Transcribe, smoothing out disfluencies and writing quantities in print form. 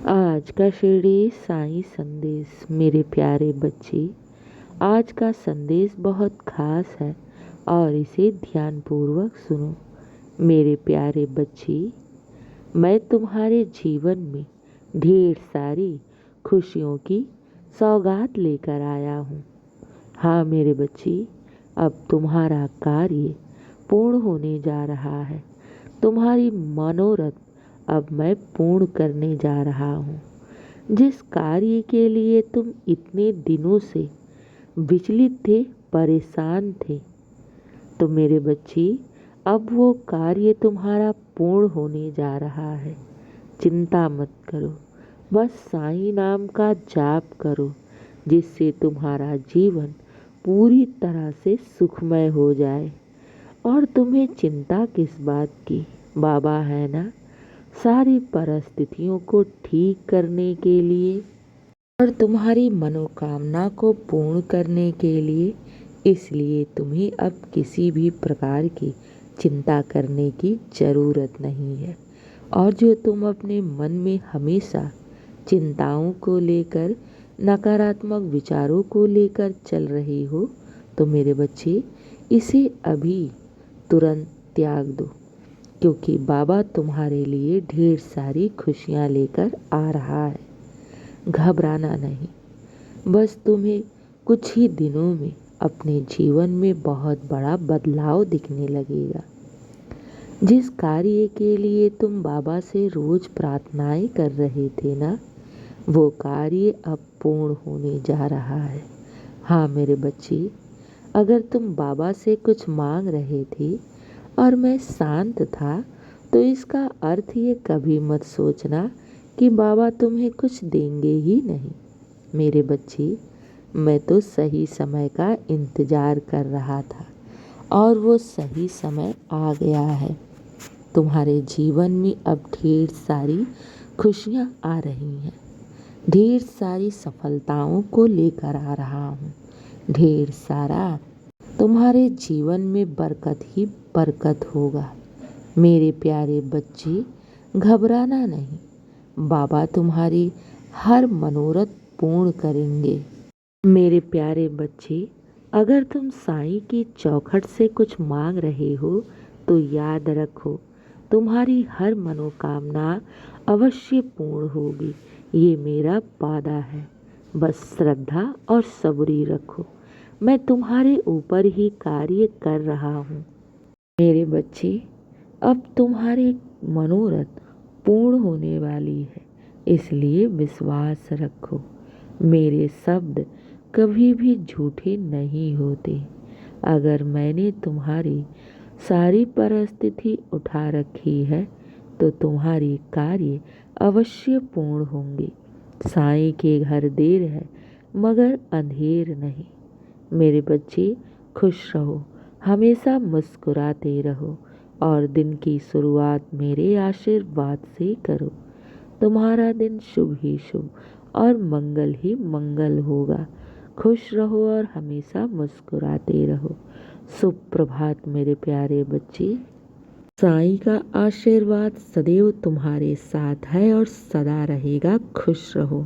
आज का शिरडी साईं संदेश। मेरे प्यारे बच्चे, आज का संदेश बहुत खास है और इसे ध्यानपूर्वक सुनो। मेरे प्यारे बच्चे, मैं तुम्हारे जीवन में ढेर सारी खुशियों की सौगात लेकर आया हूँ। हाँ मेरे बच्चे, अब तुम्हारा कार्य पूर्ण होने जा रहा है। तुम्हारी मनोरथ अब मैं पूर्ण करने जा रहा हूँ। जिस कार्य के लिए तुम इतने दिनों से विचलित थे, परेशान थे, तो मेरे बच्चे अब वो कार्य तुम्हारा पूर्ण होने जा रहा है। चिंता मत करो, बस साईं नाम का जाप करो, जिससे तुम्हारा जीवन पूरी तरह से सुखमय हो जाए। और तुम्हें चिंता किस बात की, बाबा है ना सारी परिस्थितियों को ठीक करने के लिए और तुम्हारी मनोकामना को पूर्ण करने के लिए। इसलिए तुम्हें अब किसी भी प्रकार की चिंता करने की ज़रूरत नहीं है। और जो तुम अपने मन में हमेशा चिंताओं को लेकर, नकारात्मक विचारों को लेकर चल रहे हो, तो मेरे बच्चे इसे अभी तुरंत त्याग दो, क्योंकि बाबा तुम्हारे लिए ढेर सारी खुशियाँ लेकर आ रहा है। घबराना नहीं, बस तुम्हें कुछ ही दिनों में अपने जीवन में बहुत बड़ा बदलाव दिखने लगेगा। जिस कार्य के लिए तुम बाबा से रोज प्रार्थनाएं कर रहे थे ना, वो कार्य अब पूर्ण होने जा रहा है। हाँ मेरे बच्चे, अगर तुम बाबा से कुछ मांग रहे थे और मैं शांत था, तो इसका अर्थ ये कभी मत सोचना कि बाबा तुम्हें कुछ देंगे ही नहीं। मेरे बच्चे, मैं तो सही समय का इंतज़ार कर रहा था और वो सही समय आ गया है। तुम्हारे जीवन में अब ढेर सारी खुशियाँ आ रही हैं। ढेर सारी सफलताओं को लेकर आ रहा हूँ। ढेर सारा तुम्हारे जीवन में बरकत ही बरकत होगा। मेरे प्यारे बच्चे, घबराना नहीं, बाबा तुम्हारी हर मनोरथ पूर्ण करेंगे। मेरे प्यारे बच्चे, अगर तुम साईं की चौखट से कुछ मांग रहे हो, तो याद रखो तुम्हारी हर मनोकामना अवश्य पूर्ण होगी। ये मेरा वादा है। बस श्रद्धा और सब्री रखो, मैं तुम्हारे ऊपर ही कार्य कर रहा हूँ। मेरे बच्चे, अब तुम्हारी मनोरथ पूर्ण होने वाली है, इसलिए विश्वास रखो। मेरे शब्द कभी भी झूठे नहीं होते। अगर मैंने तुम्हारी सारी परिस्थिति उठा रखी है, तो तुम्हारी कार्य अवश्य पूर्ण होंगे। साईं के घर देर है मगर अंधेर नहीं। मेरे बच्चे, खुश रहो, हमेशा मुस्कुराते रहो और दिन की शुरुआत मेरे आशीर्वाद से करो। तुम्हारा दिन शुभ ही शुभ और मंगल ही मंगल होगा। खुश रहो और हमेशा मुस्कुराते रहो। शुभ प्रभात मेरे प्यारे बच्चे। साईं का आशीर्वाद सदैव तुम्हारे साथ है और सदा रहेगा। खुश रहो।